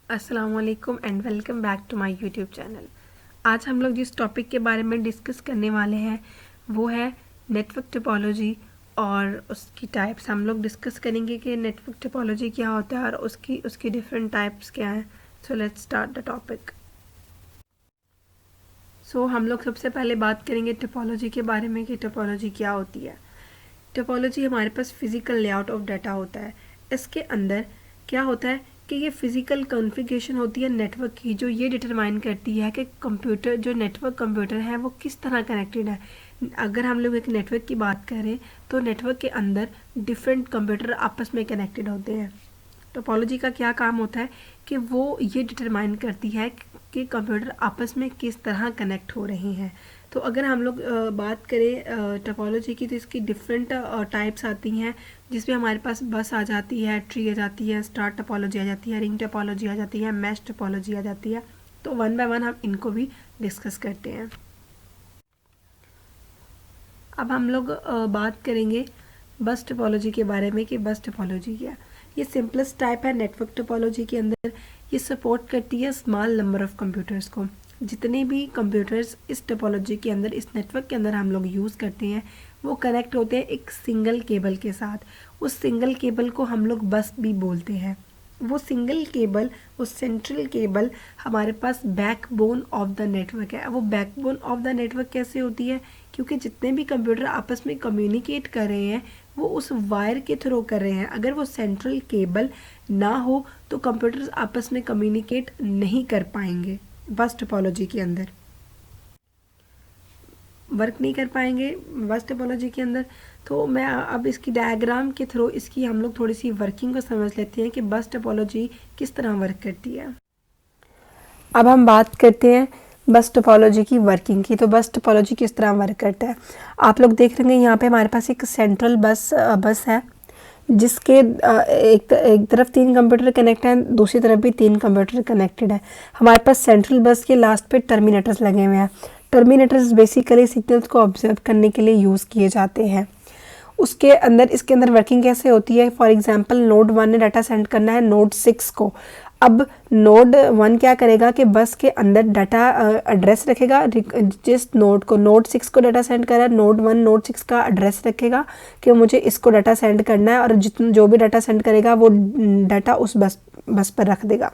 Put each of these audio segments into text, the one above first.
अस्सलाम वालेकुम and welcome back to my YouTube channel. आज हम लोग जिस टॉपिक के बारे में डिस्कस करने वाले हैं वो है नेटवर्क टोपोलॉजी और उसकी टाइप्स। हम लोग डिस्कस करेंगे कि नेटवर्क टोपोलॉजी क्या होता है और उसकी डिफरेंट टाइप्स क्या हैं। So let's start the topic. सो हम लोग सबसे पहले बात करेंगे टोपोलॉजी के बारे में कि टोपोलॉजी क्या होती है। टोपोलॉजी हमारे पास फिज़िकल लेआउट ऑफ डाटा होता है। इसके अंदर क्या होता है कि ये फिज़िकल कॉन्फ़िगरेशन होती है नेटवर्क की, जो ये डिटरमाइन करती है कि कंप्यूटर जो नेटवर्क कंप्यूटर है वो किस तरह कनेक्टेड है। अगर हम लोग एक नेटवर्क की बात करें तो नेटवर्क के अंदर डिफरेंट कंप्यूटर आपस में कनेक्टेड होते हैं। टोपोलॉजी का क्या काम होता है कि वो ये डिटरमाइन करती है कि कंप्यूटर आपस में किस तरह कनेक्ट हो रहे हैं। तो अगर हम लोग बात करें टोपोलॉजी की तो इसकी डिफरेंट टाइप्स आती हैं, जिसमें हमारे पास बस आ जाती है, ट्री आ जाती है, स्टार टोपोलॉजी आ जाती है, रिंग टोपोलॉजी आ जाती है, मैश टोपोलॉजी आ जाती है। तो वन बाय वन हम इनको भी डिस्कस करते हैं। अब हम लोग बात करेंगे बस टोपोलॉजी के बारे में कि बस टोपोलॉजी क्या है। ये सिंपलेस्ट टाइप है नेटवर्क टोपोलॉजी के अंदर। ये सपोर्ट करती है स्मॉल नंबर ऑफ कंप्यूटर्स को। जितने भी कंप्यूटर्स इस टोपोलॉजी के अंदर, इस नेटवर्क के अंदर हम लोग यूज़ करते हैं, वो कनेक्ट होते हैं एक सिंगल केबल के साथ। उस सिंगल केबल को हम लोग बस भी बोलते हैं। वो सिंगल केबल, वो सेंट्रल केबल हमारे पास बैकबोन ऑफ द नेटवर्क है। वो बैकबोन ऑफ द नेटवर्क कैसे होती है? क्योंकि जितने भी कंप्यूटर आपस में कम्युनिकेट कर रहे हैं वो उस वायर के थ्रू कर रहे हैं। अगर वो सेंट्रल केबल ना हो तो कंप्यूटर्स आपस में कम्युनिकेट नहीं कर पाएंगे, बस टोपोलॉजी के अंदर वर्क नहीं कर पाएंगे बस टोपोलॉजी के अंदर। तो मैं अब इसकी डायग्राम के थ्रू इसकी हम लोग थोड़ी सी वर्किंग को समझ लेते हैं कि बस टोपोलॉजी किस तरह वर्क करती है। अब हम बात करते हैं बस टोपोलॉजी की वर्किंग की। तो बस टोपोलॉजी किस तरह वर्क करता है, आप लोग देख रहे हैं यहाँ पे हमारे पास एक सेंट्रल बस है, जिसके एक तरफ 3 कंप्यूटर कनेक्ट हैं, दूसरी तरफ भी 3 कंप्यूटर कनेक्टेड है। हमारे पास सेंट्रल बस के लास्ट पे टर्मिनेटर्स लगे हुए हैं। टर्मिनेटर्स बेसिकली सिग्नल्स को ऑब्जर्व करने के लिए यूज़ किए जाते हैं। इसके अंदर वर्किंग कैसे होती है? फॉर एग्जांपल नोड 1 ने डाटा सेंड करना है नोड 6 को। अब नोड 1 क्या करेगा कि बस के अंदर डाटा एड्रेस रखेगा। जिस नोड 6 को डाटा सेंड करा, नोड 1 नोड 6 का एड्रेस रखेगा कि मुझे इसको डाटा सेंड करना है, और जो भी डाटा सेंड करेगा वो डाटा उस बस पर रख देगा।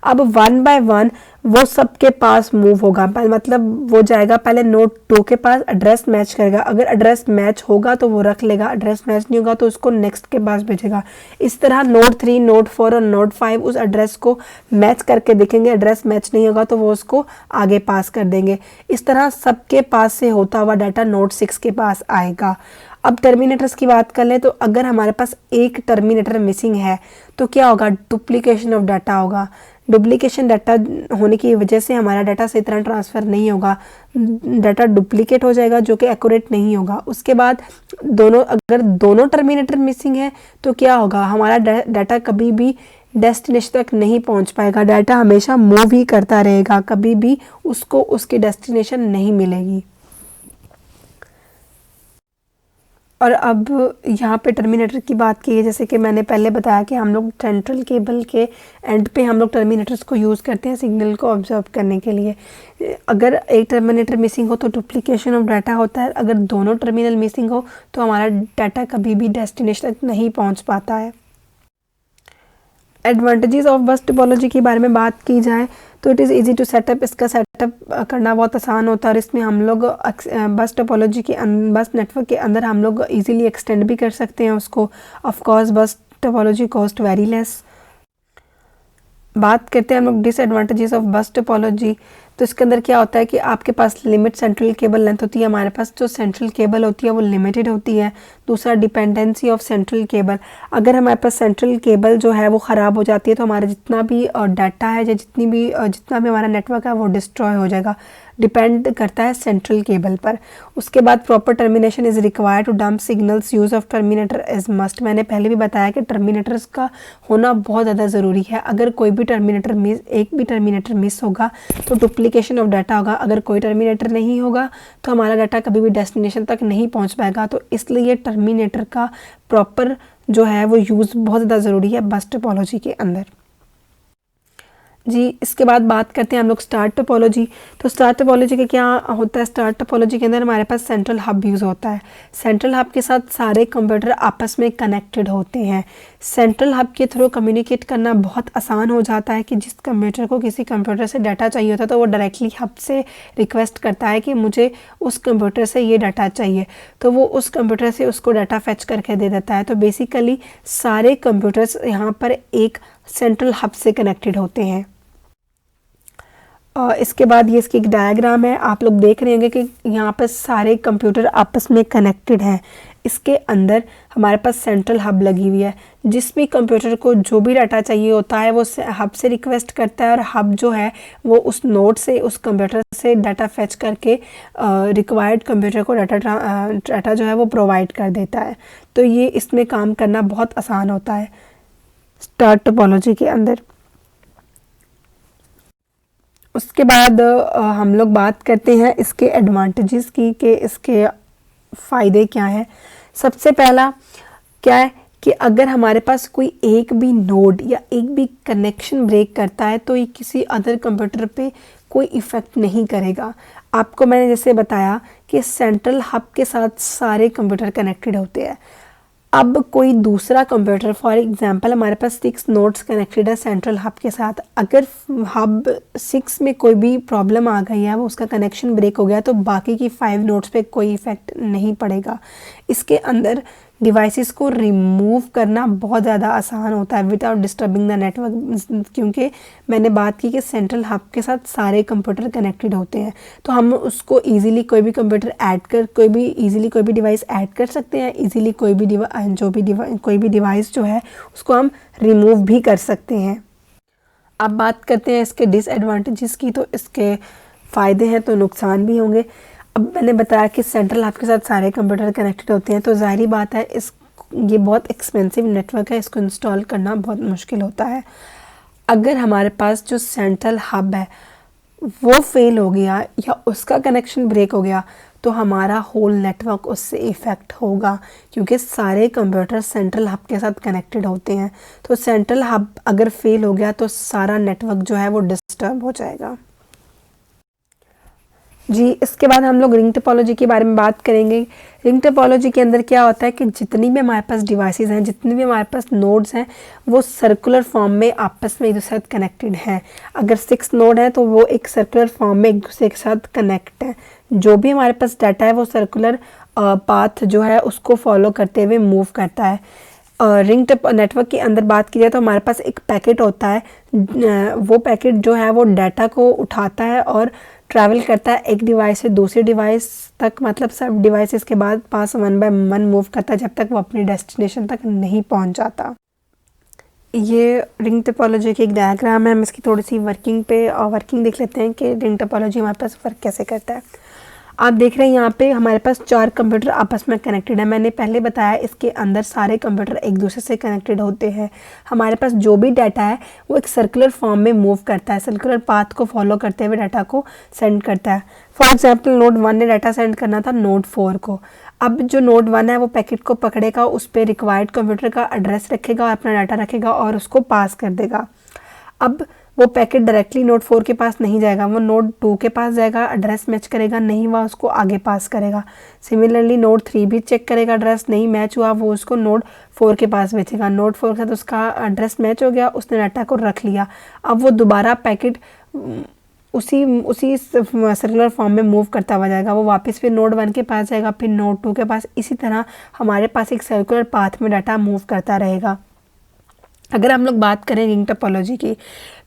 अब 1 बाय 1 वो सबके पास मूव होगा, मतलब वो जाएगा पहले नोड 2 के पास, एड्रेस मैच करेगा। अगर एड्रेस मैच होगा तो वो रख लेगा, एड्रेस मैच नहीं होगा तो उसको नेक्स्ट के पास भेजेगा। इस तरह नोड 3 नोड 4 और नोड 5 उस एड्रेस को मैच करके देखेंगे, एड्रेस मैच नहीं होगा तो वो उसको आगे पास कर देंगे। इस तरह सबके पास से होता हुआ डाटा नोड 6 के पास आएगा। अब टर्मिनेटर्स की बात कर ले तो अगर हमारे पास एक टर्मिनेटर मिसिंग है तो क्या होगा? डुप्लीकेशन ऑफ डाटा होगा। डुप्लीकेशन डाटा होने की वजह से हमारा डाटा सही तरह ट्रांसफ़र नहीं होगा, डाटा डुप्लीकेट हो जाएगा जो कि एक्यूरेट नहीं होगा। उसके बाद अगर दोनों टर्मिनेटर मिसिंग है तो क्या होगा? हमारा डाटा कभी भी डेस्टिनेशन तक नहीं पहुंच पाएगा। डाटा हमेशा मूव ही करता रहेगा, कभी भी उसको उसकी डेस्टिनेशन नहीं मिलेगी। और अब यहाँ पे टर्मिनेटर की बात की है, जैसे कि मैंने पहले बताया कि हम लोग सेंट्रल केबल के एंड पे हम लोग टर्मिनेटर्स को यूज़ करते हैं सिग्नल को ऑब्जर्व करने के लिए। अगर एक टर्मिनेटर मिसिंग हो तो डुप्लीकेशन ऑफ डाटा होता है। अगर दोनों टर्मिनल मिसिंग हो तो हमारा डाटा कभी भी डेस्टिनेशन तक नहीं पहुँच पाता है। एडवांटेजेस ऑफ बस टोपोलॉजी के बारे में बात की जाए तो it is easy to setup. इसका सेटअप करना बहुत आसान होता है और इसमें हम लोग बस टोपोलॉजी के बस नेटवर्क के अंदर हम लोग इजीली एक्सटेंड भी कर सकते हैं उसको। ऑफ कोर्स बस टोपोलॉजी कॉस्ट वेरी लेस। बात करते हैं हम लोग डिसएडवांटेजेस ऑफ बस टोपोलॉजी। तो इसके अंदर क्या होता है कि आपके पास लिमिट सेंट्रल केबल लेंथ होती है। हमारे पास जो सेंट्रल केबल होती है वो लिमिटेड होती है। दूसरा डिपेंडेंसी ऑफ सेंट्रल केबल। अगर हमारे पास सेंट्रल केबल जो है वो ख़राब हो जाती है तो हमारा जितना भी डाटा है या जितना भी हमारा नेटवर्क है वो डिस्ट्रॉय हो जाएगा। डिपेंड करता है सेंट्रल केबल पर। उसके बाद proper termination is required to dump signals. Use of terminator is must. मैंने पहले भी बताया कि टर्मिनेटर्स का होना बहुत ज़्यादा ज़रूरी है। अगर कोई भी एक भी टर्मिनेटर मिस होगा तो डुप्लीकेशन ऑफ डाटा होगा। अगर कोई टर्मिनेटर नहीं होगा तो हमारा डाटा कभी भी डेस्टिनेशन तक नहीं पहुंच पाएगा। तो इसलिए टर्मिनेटर का प्रॉपर जो है वो यूज़ बहुत ज़्यादा ज़रूरी है बस टोपोलॉजी के अंदर। जी, इसके बाद बात करते हैं हम लोग स्टार टोपोलॉजी। तो स्टार टोपोलॉजी का क्या होता है, स्टार टोपोलॉजी के अंदर हमारे पास सेंट्रल हब यूज़ होता है। सेंट्रल हब के साथ सारे कंप्यूटर आपस में कनेक्टेड होते हैं। सेंट्रल हब के थ्रू कम्युनिकेट करना बहुत आसान हो जाता है कि जिस कंप्यूटर को किसी कंप्यूटर से डाटा चाहिए होता है तो वो डायरेक्टली हब से रिक्वेस्ट करता है कि मुझे उस कंप्यूटर से ये डाटा चाहिए, तो वो उस कंप्यूटर से उसको डाटा फेच करके दे देता है। तो बेसिकली सारे कंप्यूटर्स यहाँ पर एक सेंट्रल हब से कनेक्टेड होते हैं। इसके बाद ये इसकी एक डायग्राम है, आप लोग देख रहे होंगे कि यहाँ पर सारे कंप्यूटर आपस में कनेक्टेड हैं। इसके अंदर हमारे पास सेंट्रल हब लगी हुई है। जिस भी कंप्यूटर को जो भी डाटा चाहिए होता है वो हब से रिक्वेस्ट करता है और हब जो है वो उस नोड से उस कंप्यूटर से डाटा फेच करके रिक्वायर्ड कंप्यूटर को डाटा जो है वो प्रोवाइड कर देता है। तो ये इसमें काम करना बहुत आसान होता है स्टार टोपोलॉजी के अंदर। उसके बाद हम लोग बात करते हैं इसके एडवांटेजेस की कि इसके फ़ायदे क्या हैं। सबसे पहला क्या है कि अगर हमारे पास कोई एक भी नोड या एक भी कनेक्शन ब्रेक करता है तो ये किसी अदर कंप्यूटर पे कोई इफ़ेक्ट नहीं करेगा। आपको मैंने जैसे बताया कि सेंट्रल हब के साथ सारे कंप्यूटर कनेक्टेड होते हैं। अब कोई दूसरा कंप्यूटर, फॉर एग्जांपल हमारे पास 6 नोड्स कनेक्टेड है सेंट्रल हब के साथ, अगर हब 6 में कोई भी प्रॉब्लम आ गई है, वो उसका कनेक्शन ब्रेक हो गया, तो बाकी की 5 नोड्स पे कोई इफ़ेक्ट नहीं पड़ेगा। इसके अंदर डिवाइसेस को रिमूव करना बहुत ज़्यादा आसान होता है विदाउट डिस्टर्बिंग द नेटवर्क, क्योंकि मैंने बात की कि सेंट्रल हब के साथ सारे कंप्यूटर कनेक्टेड होते हैं, तो हम उसको इजीली कोई भी कंप्यूटर ऐड कर कोई भी डिवाइस ऐड कर सकते हैं। इजीली कोई भी डिवाइस जो है उसको हम रिमूव भी कर सकते हैं। अब बात करते हैं इसके डिसएडवांटेजेस की। तो इसके फ़ायदे हैं तो नुकसान भी होंगे। अब मैंने बताया कि सेंट्रल हब के साथ सारे कंप्यूटर कनेक्टेड होते हैं, तो ज़ाहिरी बात है ये बहुत एक्सपेंसिव नेटवर्क है, इसको इंस्टॉल करना बहुत मुश्किल होता है। अगर हमारे पास जो सेंट्रल हब है वो फेल हो गया या उसका कनेक्शन ब्रेक हो गया तो हमारा होल नेटवर्क उससे इफ़ेक्ट होगा, क्योंकि सारे कंप्यूटर सेंट्रल हब के साथ कनेक्टेड होते हैं। तो सेंट्रल हब अगर फेल हो गया तो सारा नेटवर्क जो है वो डिस्टर्ब हो जाएगा। जी, इसके बाद हम लोग रिंग टोपोलॉजी के बारे में बात करेंगे। रिंग टोपोलॉजी के अंदर क्या होता है कि जितनी भी हमारे पास डिवाइसेस हैं, जितनी भी हमारे पास नोड्स हैं, वो सर्कुलर फॉर्म में आपस में एक दूसरे के साथ कनेक्टेड हैं। अगर 6 नोड हैं तो वो एक सर्कुलर फॉर्म में एक दूसरे के साथ कनेक्ट है। जो भी हमारे पास डाटा है वो सर्कुलर पाथ जो है उसको फॉलो करते हुए मूव करता है। रिंग नेटवर्क के अंदर बात की जाए तो हमारे पास एक पैकेट होता है, वो पैकेट जो है वो डाटा को उठाता है और ट्रैवल करता है एक डिवाइस से दूसरे डिवाइस तक, मतलब सब डिवाइसेस के बाद पास 1 बाय 1 मूव करता है जब तक वो अपनी डेस्टिनेशन तक नहीं पहुंच जाता। ये रिंग टोपोलॉजी की एक डायग्राम है। हम इसकी थोड़ी सी वर्किंग देख लेते हैं कि रिंग टोपोलॉजी हमारे पास वर्क कैसे करता है। आप देख रहे हैं यहाँ पे हमारे पास 4 कंप्यूटर आपस में कनेक्टेड है। मैंने पहले बताया इसके अंदर सारे कंप्यूटर एक दूसरे से कनेक्टेड होते हैं। हमारे पास जो भी डाटा है वो एक सर्कुलर फॉर्म में मूव करता है, सर्कुलर पाथ को फॉलो करते हुए डाटा को सेंड करता है। फॉर एग्जाम्पल नोड 1 ने डाटा सेंड करना था नोड 4 को। अब जो नोड 1 है वो पैकेट को पकड़ेगा, उस पर रिक्वायर्ड कंप्यूटर का एड्रेस रखेगा, अपना डाटा रखेगा और उसको पास कर देगा। अब वो पैकेट डायरेक्टली नोड 4 के पास नहीं जाएगा, वो नोड 2 के पास जाएगा, एड्रेस मैच करेगा, नहीं हुआ उसको आगे पास करेगा। सिमिलरली नोड 3 भी चेक करेगा, एड्रेस नहीं मैच हुआ, वो उसको नोड 4 के पास भेजेगा। नोड 4 के साथ उसका एड्रेस मैच हो गया, उसने डाटा को रख लिया। अब वो दोबारा पैकेट उसी सर्कुलर फॉर्म में मूव करता हुआ जाएगा, वो वापस फिर नोड 1 के पास जाएगा, फिर नोड 2 के पास। इसी तरह हमारे पास एक सर्कुलर पाथ में डाटा मूव करता रहेगा। अगर हम लोग बात करें रिंग टोपोलॉजी की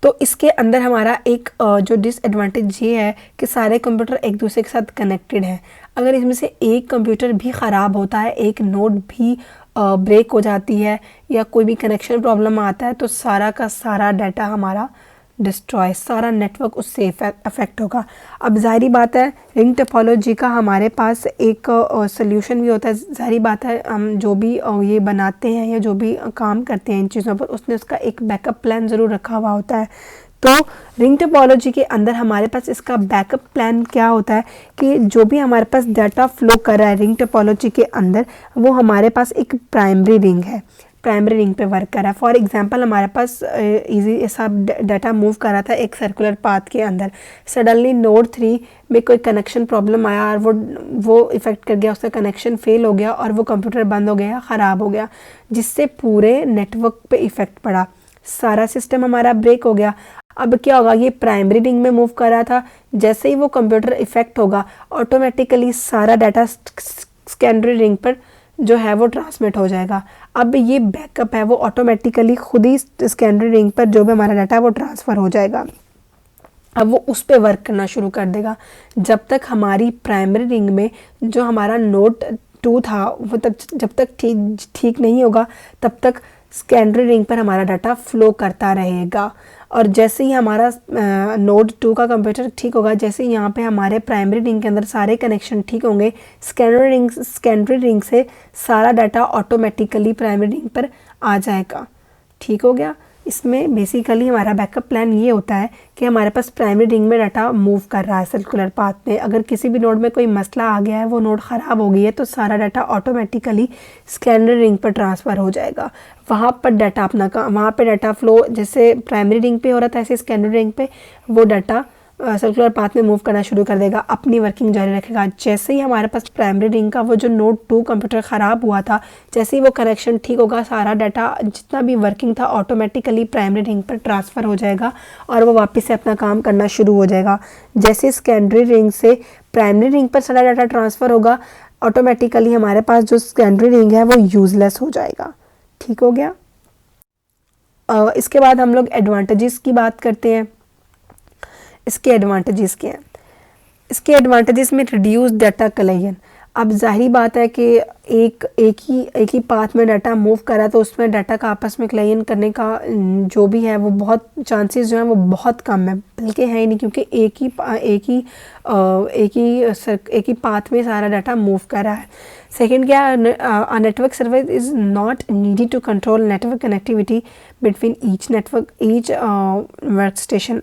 तो इसके अंदर हमारा एक जो डिसएडवांटेज ये है कि सारे कंप्यूटर एक दूसरे के साथ कनेक्टेड हैं। अगर इसमें से एक कंप्यूटर भी ख़राब होता है, एक नोड भी ब्रेक हो जाती है या कोई भी कनेक्शन प्रॉब्लम आता है तो सारा का सारा डाटा हमारा डिस्ट्रॉय, सारा नेटवर्क उससे अफेक्ट होगा। अब ज़ाहिरी बात है रिंग टोपोलॉजी का हमारे पास एक सोल्यूशन भी होता है। ज़ाहिरी बात है हम जो भी ये बनाते हैं या जो भी काम करते हैं इन चीज़ों पर, उसने उसका एक बैकअप प्लान ज़रूर रखा हुआ होता है। तो रिंग टोपोलॉजी के अंदर हमारे पास इसका बैकअप प्लान क्या होता है कि जो भी हमारे पास डाटा फ्लो कर रहा है रिंग टोपोलॉजी के अंदर, वो हमारे पास एक प्राइमरी रिंग है। प्राइमरी रिंग पे वर्क कर रहा है। फॉर एग्जांपल हमारे पास इजी ऐसा डाटा मूव कर रहा था एक सर्कुलर पाथ के अंदर, सडनली नोड 3 में कोई कनेक्शन प्रॉब्लम आया और वो इफ़ेक्ट कर गया, उसका कनेक्शन फेल हो गया और वो कंप्यूटर बंद हो गया, ख़राब हो गया, जिससे पूरे नेटवर्क पे इफ़ेक्ट पड़ा, सारा सिस्टम हमारा ब्रेक हो गया। अब क्या होगा, ये प्राइमरी रिंग में मूव कर रहा था, जैसे ही वो कंप्यूटर इफ़ेक्ट होगा ऑटोमेटिकली सारा डाटा सेकेंडरी रिंग पर जो है वो ट्रांसमिट हो जाएगा। अब ये बैकअप है वो ऑटोमेटिकली खुद ही सेकेंडरी रिंग पर जो भी हमारा डाटा है वो ट्रांसफ़र हो जाएगा। अब वो उस पे वर्क करना शुरू कर देगा। जब तक हमारी प्राइमरी रिंग में जो हमारा नोड 2 था वो तब जब तक ठीक नहीं होगा तब तक सेकेंडरी रिंग पर हमारा डाटा फ्लो करता रहेगा। और जैसे ही हमारा नोड 2 का कंप्यूटर ठीक होगा, जैसे ही यहाँ पे हमारे प्राइमरी रिंग के अंदर सारे कनेक्शन ठीक होंगे, सेकेंडरी रिंग से सारा डाटा ऑटोमेटिकली प्राइमरी रिंग पर आ जाएगा। ठीक हो गया। इसमें बेसिकली हमारा बैकअप प्लान ये होता है कि हमारे पास प्राइमरी रिंग में डाटा मूव कर रहा है सर्कुलर पाथ में, अगर किसी भी नोड में कोई मसला आ गया है, वो नोड ख़राब हो गई है, तो सारा डाटा ऑटोमेटिकली सेकेंडरी रिंग पर ट्रांसफ़र हो जाएगा। वहाँ पर डाटा अपना वहाँ पे डाटा फ्लो जैसे प्राइमरी रिंग पे हो रहा था ऐसे सेकेंडरी रिंग पे वो डाटा सर्कुलर पाथ में मूव करना शुरू कर देगा, अपनी वर्किंग जारी रखेगा। जैसे ही हमारे पास प्राइमरी रिंग का वो जो नोड 2 कंप्यूटर ख़राब हुआ था, जैसे ही वो कनेक्शन ठीक होगा, सारा डाटा जितना भी वर्किंग था ऑटोमेटिकली प्राइमरी रिंग पर ट्रांसफ़र हो जाएगा और वो वापस से अपना काम करना शुरू हो जाएगा। जैसे सेकेंडरी रिंग से प्राइमरी रिंग पर सारा डाटा ट्रांसफ़र होगा, ऑटोमेटिकली हमारे पास जो सेकेंडरी रिंग है वो यूज़लेस हो जाएगा। ठीक हो गया। इसके बाद हम लोग एडवांटेजेस की बात करते हैं। इसके एडवांटेजेस क्या हैं? इसके एडवांटेजेस में रिड्यूस डाटा कलेक्शन। अब जाहिर बात है कि एक ही पाथ में डाटा मूव कर रहा है तो उसमें डाटा का आपस में कलेक्शन करने का जो भी है वो बहुत चांसेस जो हैं वो बहुत कम है, बल्कि है ही नहीं, क्योंकि एक ही पाथ में सारा डाटा मूव कर रहा है। सेकेंड क्या है, network service is not needed to control network connectivity between each work station.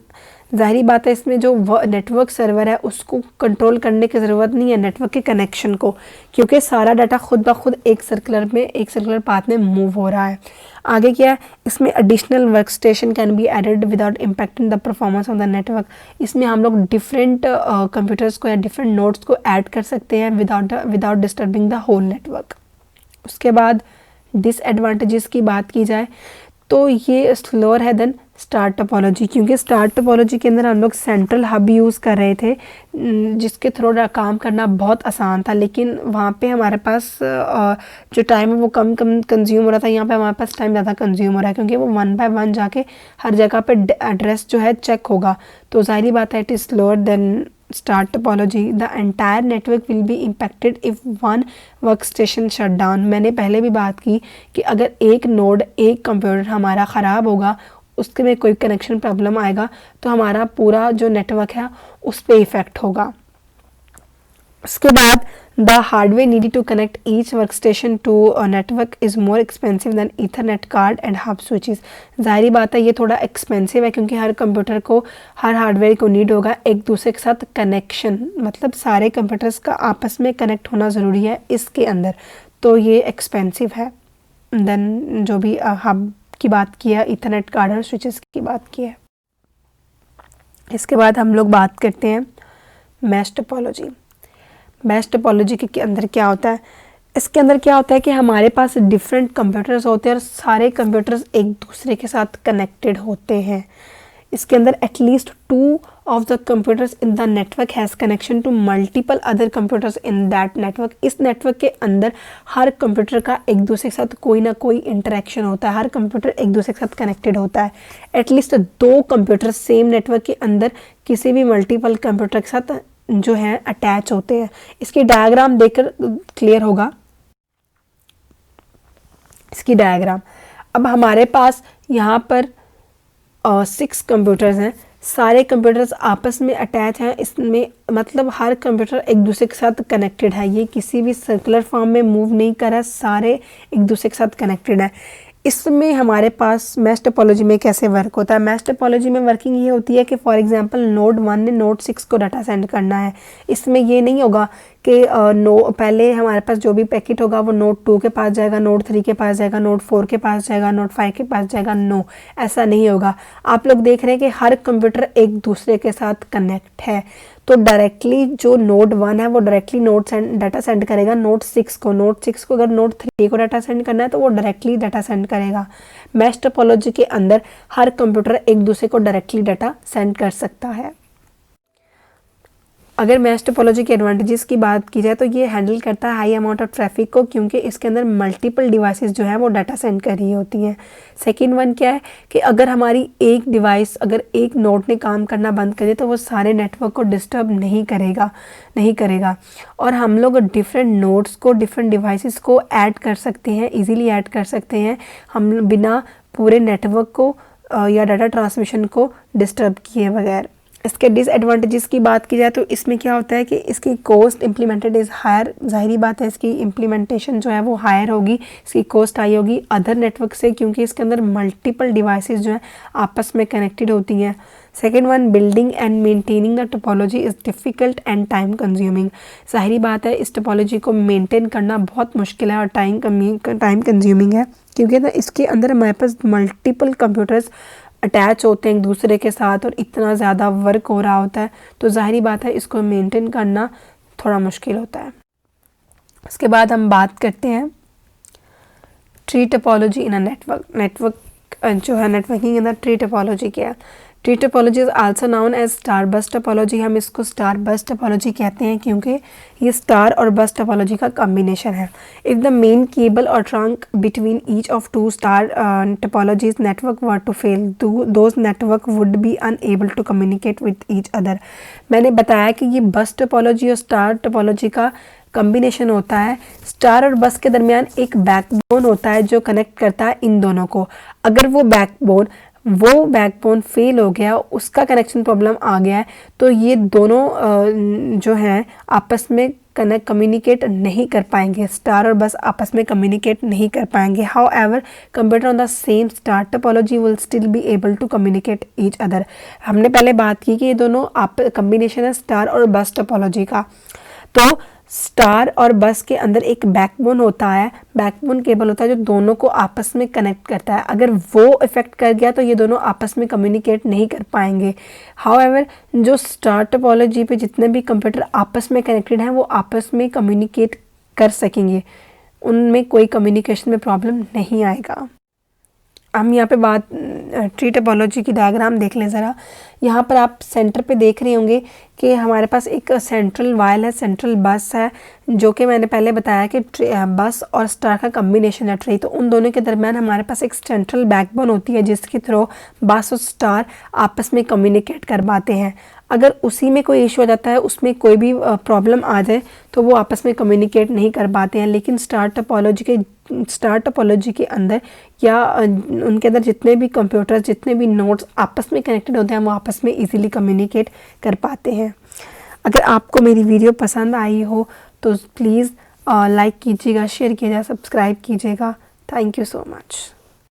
ज़ाहिरी बात है इसमें जो नेटवर्क सर्वर है उसको कंट्रोल करने की ज़रूरत नहीं है नेटवर्क के कनेक्शन को, क्योंकि सारा डाटा खुद ब खुद एक सर्कुलर पाथ में मूव हो रहा है। आगे क्या है, इसमें additional work station can be added without impacting the performance of the network. इसमें हम लोग डिफरेंट कंप्यूटर्स को या डिफरेंट नोड्स को ऐड कर सकते हैं without disturbing the whole network. उसके बाद डिसएडवांटेजेस की बात की जाए तो ये स्लोअर है देन स्टार टोपोलॉजी, क्योंकि स्टार टोपोलॉजी के अंदर हम लोग सेंट्रल हब यूज़ कर रहे थे जिसके थ्रू काम करना बहुत आसान था, लेकिन वहाँ पे हमारे पास जो टाइम है वो कम कंज्यूम हो रहा था। यहाँ पे हमारे पास टाइम ज़्यादा कंज्यूम हो रहा है क्योंकि वो 1 बाय 1 जाके हर जगह पे एड्रेस जो है चेक होगा, तो ज़ाहिर बात है it is slower then star topology. The entire network will be impacted if one work station shut down. मैंने पहले भी बात की कि अगर एक नोड एक कंप्यूटर हमारा ख़राब होगा, उसके में कोई कनेक्शन प्रॉब्लम आएगा तो हमारा पूरा जो नेटवर्क है उस पर इफ़ेक्ट होगा। उसके बाद the hardware needed to connect each work station to network is more expensive than Ethernet card and hub switches. ज़ाहिर बात है ये थोड़ा एक्सपेंसिव है क्योंकि हर कंप्यूटर को हर हार्डवेयर को नीड होगा एक दूसरे के साथ कनेक्शन, मतलब सारे कंप्यूटर्स का आपस में कनेक्ट होना ज़रूरी है इसके अंदर, तो ये एक्सपेंसिव है। देन जो भी हब की बात की है, ईथरनेट कार्ड और स्विचेस की बात की है। इसके बाद हम लोग बात करते हैं मैश टोपोलॉजी। मैश टोपोलॉजी के अंदर क्या होता है, इसके अंदर क्या होता है कि हमारे पास डिफरेंट कंप्यूटर्स होते हैं और सारे कंप्यूटर्स एक दूसरे के साथ कनेक्टेड होते हैं। इसके अंदर at least 2 of the computers in the network has connection to multiple other computers in that network. इस नेटवर्क के अंदर हर कंप्यूटर का एक दूसरे के साथ कोई ना कोई इंटरेक्शन होता है, हर कंप्यूटर एक दूसरे के साथ कनेक्टेड होता है। एटलीस्ट 2 कंप्यूटर सेम नेटवर्क के अंदर किसी भी मल्टीपल कंप्यूटर के साथ जो है अटैच होते हैं। इसकी डायग्राम देखकर क्लियर होगा। इसकी डायग्राम, अब हमारे पास यहाँ पर 6 कंप्यूटर्स हैं, सारे कंप्यूटर्स आपस में अटैच हैं। इसमें मतलब हर कंप्यूटर एक दूसरे के साथ कनेक्टेड है, ये किसी भी सर्कुलर फॉर्म में मूव नहीं कर रहा, सारे एक दूसरे के साथ कनेक्टेड है। इसमें हमारे पास मैश टोपोलॉजी में कैसे वर्क होता है। मैश टोपोलॉजी में वर्किंग ये होती है कि फॉर एग्जांपल नोड 1 ने नोड 6 को डाटा सेंड करना है। इसमें ये नहीं होगा कि पहले हमारे पास जो भी पैकेट होगा वो नोड 2 के पास जाएगा, नोड 3 के पास जाएगा, नोड 4 के पास जाएगा, नोड 5 के पास जाएगा। नो, ऐसा नहीं होगा। आप लोग देख रहे हैं कि हर कंप्यूटर एक दूसरे के साथ कनेक्ट है, तो डायरेक्टली जो नोड 1 है वो डायरेक्टली डाटा सेंड करेगा नोड 6 को। नोड 6 को अगर नोड 3 को डाटा सेंड करना है तो वो डायरेक्टली डाटा सेंड करेगा। मैश टोपोलॉजी के अंदर हर कंप्यूटर एक दूसरे को डायरेक्टली डाटा सेंड कर सकता है। अगर मैश टोपोलॉजी के एडवांटेजेस की बात की जाए तो ये हैंडल करता है हाई अमाउंट ऑफ ट्रैफिक को, क्योंकि इसके अंदर मल्टीपल डिवाइसेस जो है वो डाटा सेंड कर रही होती हैं। सेकंड वन क्या है कि अगर हमारी एक डिवाइस, अगर एक नोड ने काम करना बंद कर दिया तो वो सारे नेटवर्क को डिस्टर्ब नहीं करेगा। और हम लोग डिफरेंट नोड्स को, डिफरेंट डिवाइसेस को ऐड कर सकते हैं, ईजिली ऐड कर सकते हैं हम बिना पूरे नेटवर्क को या डाटा ट्रांसमिशन को डिस्टर्ब किए बगैर। इसके डिसएडवांटेजेस की बात की जाए तो इसमें क्या होता है कि इसकी कॉस्ट इम्प्लीमेंटेड इज़ हायर। ज़ाहिरी बात है इसकी इम्प्लीमेंटेशन जो है वो हायर होगी, इसकी कॉस्ट हाई होगी अदर नेटवर्क से, क्योंकि इसके अंदर मल्टीपल डिवाइसेस जो हैं आपस में कनेक्टेड होती हैं। Second one, building and maintaining the topology is difficult and time consuming. ज़ाहिरी बात है इस टोपोलॉजी को मेंटेन करना बहुत मुश्किल है और टाइम कंज्यूमिंग है, क्योंकि ना इसके अंदर हमारे पास मल्टीपल कंप्यूटर्स अटैच होते हैं एक दूसरे के साथ और इतना ज़्यादा वर्क हो रहा होता है, तो ज़ाहिरी बात है इसको मेंटेन करना थोड़ा मुश्किल होता है। उसके बाद हम बात करते हैं tree topology in a network जो है नेटवर्किंग के अंदर ट्री टोपोलॉजी क्या है। Tree topology is also known as star bus topology. हम इसको स्टार बस टोपोलॉजी कहते हैं क्योंकि ये स्टार और बस टोपोलॉजी का कॉम्बिनेशन है। इफ द मेन केबल और trunk between each of two star topologies network were to fail, those network would be unable to communicate with each other. मैंने बताया कि ये बस टोपोलॉजी और स्टार टोपोलॉजी का कॉम्बिनेशन होता है। स्टार और बस के दरमियान एक बैकबोन होता है जो कनेक्ट करता है इन दोनों को। अगर वो बैकबोन फेल हो गया, उसका कनेक्शन प्रॉब्लम आ गया है, तो ये दोनों जो हैं आपस में कम्युनिकेट नहीं कर पाएंगे। स्टार और बस आपस में कम्युनिकेट नहीं कर पाएंगे। However computer on the same star topology will still be able to communicate each other. हमने पहले बात की कि ये दोनों कम्बिनेशन है स्टार और बस टोपोलॉजी का। तो स्टार और बस के अंदर एक बैकबोन होता है, बैकबोन केबल होता है जो दोनों को आपस में कनेक्ट करता है। अगर वो इफेक्ट कर गया तो ये दोनों आपस में कम्युनिकेट नहीं कर पाएंगे। हाउएवर जो स्टार टोपोलॉजी पे जितने भी कंप्यूटर आपस में कनेक्टेड हैं वो आपस में कम्युनिकेट कर सकेंगे, उनमें कोई कम्युनिकेशन में प्रॉब्लम नहीं आएगा। हम यहाँ पे बात ट्री टोपोलॉजी की डायग्राम देख लें ज़रा। यहाँ पर आप सेंटर पे देख रहे होंगे कि हमारे पास एक सेंट्रल वायल है, सेंट्रल बस है, जो कि मैंने पहले बताया कि बस और स्टार का कम्बिनेशन है ट्री। तो उन दोनों के दरमियान हमारे पास एक सेंट्रल बैकबोन होती है जिसके थ्रू बस और स्टार आपस में कम्युनिकेट कर पाते हैं। अगर उसी में कोई इशू हो जाता है, उसमें कोई भी प्रॉब्लम आ जाए तो वो आपस में कम्युनिकेट नहीं कर पाते हैं। लेकिन स्टार टोपोलॉजी के अंदर या उनके अंदर जितने भी कंप्यूटर, जितने भी नोड्स आपस में कनेक्टेड होते हैं वो आपस में इजीली कम्युनिकेट कर पाते हैं। अगर आपको मेरी वीडियो पसंद आई हो तो प्लीज़ लाइक कीजिएगा, शेयर कीजिएगा, सब्सक्राइब कीजिएगा। Thank you so much.